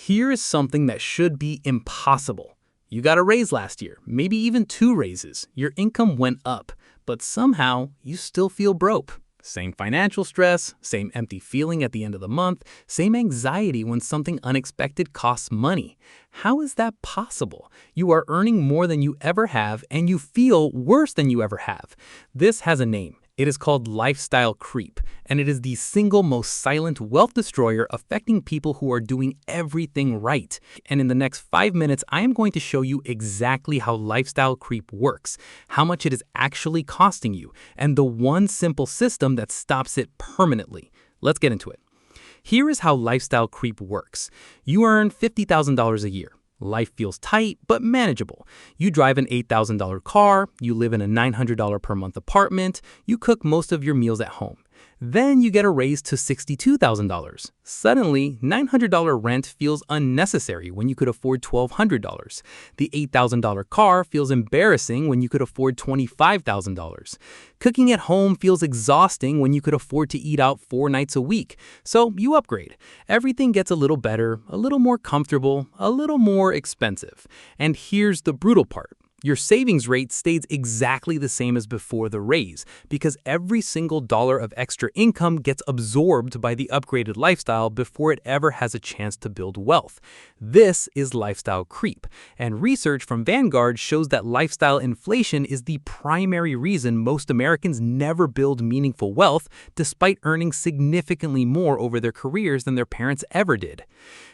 Here is something that should be impossible. You got a raise last year, maybe even two raises. Your income went up, but somehow you still feel broke. Same financial stress, same empty feeling at the end of the month, same anxiety when something unexpected costs money. How is that possible? You are earning more than you ever have and you feel worse than you ever have. This has a name. It is called lifestyle creep, and it is the single most silent wealth destroyer affecting people who are doing everything right. And in the next 5 minutes, I am going to show you exactly how lifestyle creep works, how much it is actually costing you, and the one simple system that stops it permanently. Let's get into it. Here is how lifestyle creep works. You earn $50,000 a year. Life feels tight, but manageable. You drive an $8,000 car, you live in a $900 per month apartment, you cook most of your meals at home. Then you get a raise to $62,000. Suddenly, $900 rent feels unnecessary when you could afford $1,200. The $8,000 car feels embarrassing when you could afford $25,000. Cooking at home feels exhausting when you could afford to eat out 4 nights a week. So you upgrade. Everything gets a little better, a little more comfortable, a little more expensive. And here's the brutal part. Your savings rate stays exactly the same as before the raise because every single dollar of extra income gets absorbed by the upgraded lifestyle before it ever has a chance to build wealth. This is lifestyle creep, and research from Vanguard shows that lifestyle inflation is the primary reason most Americans never build meaningful wealth despite earning significantly more over their careers than their parents ever did.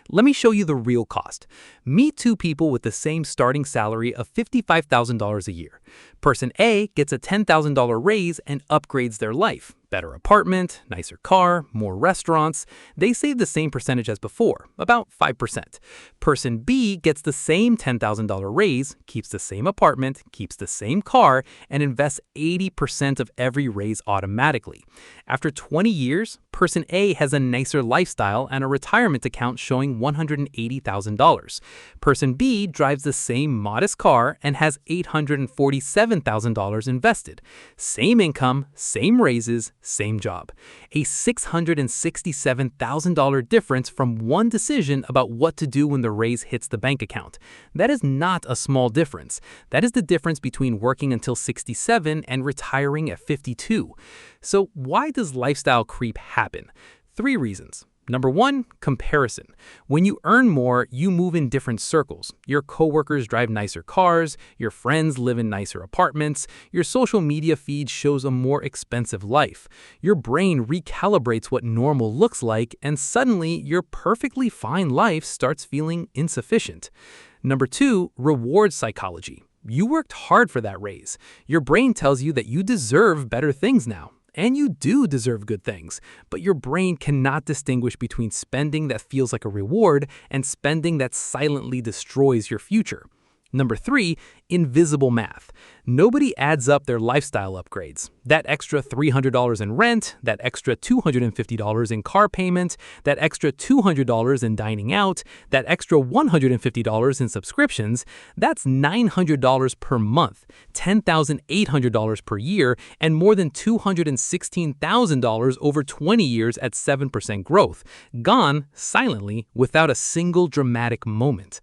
Let me show you the real cost. Meet two people with the same starting salary of $55,000 a year. Person A gets a $10,000 raise and upgrades their life. Better apartment, nicer car, more restaurants. They save the same percentage as before, about 5%. Person B gets the same $10,000 raise, keeps the same apartment, keeps the same car, and invests 80% of every raise automatically. After 20 years, Person A has a nicer lifestyle and a retirement account showing $180,000. Person B drives the same modest car and has $847,000 invested. Same income, same raises, same job. A $667,000 difference from one decision about what to do when the raise hits the bank account. That is not a small difference. That is the difference between working until 67 and retiring at 52. So why does lifestyle creep happen? 3 reasons. Number 1, comparison. When you earn more, you move in different circles. Your coworkers drive nicer cars, your friends live in nicer apartments, your social media feed shows a more expensive life. Your brain recalibrates what normal looks like, and suddenly your perfectly fine life starts feeling insufficient. Number 2, reward psychology. You worked hard for that raise. Your brain tells you that you deserve better things now. And you do deserve good things, but your brain cannot distinguish between spending that feels like a reward and spending that silently destroys your future. Number 3, invisible math. Nobody adds up their lifestyle upgrades. That extra $300 in rent, that extra $250 in car payment, that extra $200 in dining out, that extra $150 in subscriptions, that's $900 per month, $10,800 per year, and more than $216,000 over 20 years at 7% growth, gone silently without a single dramatic moment.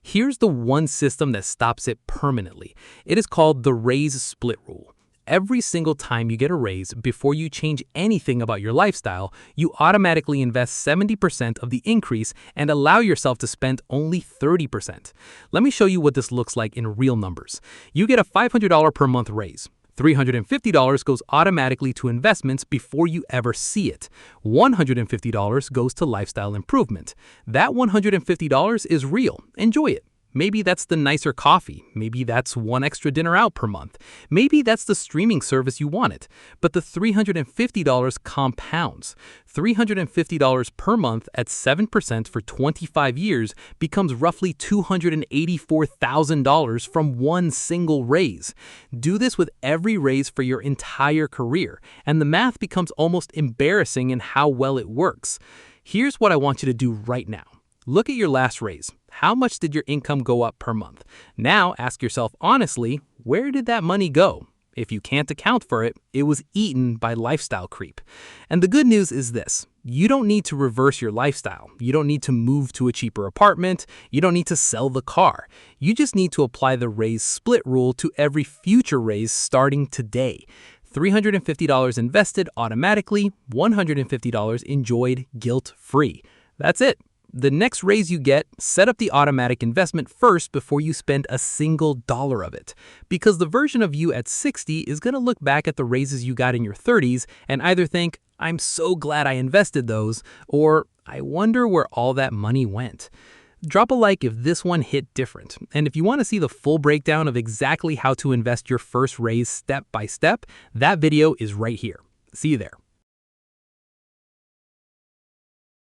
Here's the one system that stops it permanently. It is called the raise split rule. Every single time you get a raise, before you change anything about your lifestyle, you automatically invest 70% of the increase and allow yourself to spend only 30%. Let me show you what this looks like in real numbers. You get a $500 per month raise. $350 goes automatically to investments before you ever see it. $150 goes to lifestyle improvement. That $150 is real. Enjoy it. Maybe that's the nicer coffee. Maybe that's one extra dinner out per month. Maybe that's the streaming service you wanted. But the $350 compounds. $350 per month at 7% for 25 years becomes roughly $284,000 from one single raise. Do this with every raise for your entire career, and the math becomes almost embarrassing in how well it works. Here's what I want you to do right now. Look at your last raise. How much did your income go up per month? Now ask yourself honestly, where did that money go? If you can't account for it, it was eaten by lifestyle creep. And the good news is this. You don't need to reverse your lifestyle. You don't need to move to a cheaper apartment. You don't need to sell the car. You just need to apply the raise split rule to every future raise starting today. $350 invested automatically, $150 enjoyed guilt-free. That's it. The next raise you get, set up the automatic investment first before you spend a single dollar of it. Because the version of you at 60 is going to look back at the raises you got in your 30s and either think, I'm so glad I invested those, or I wonder where all that money went. Drop a like if this one hit different. And if you want to see the full breakdown of exactly how to invest your first raise step by step, that video is right here. See you there.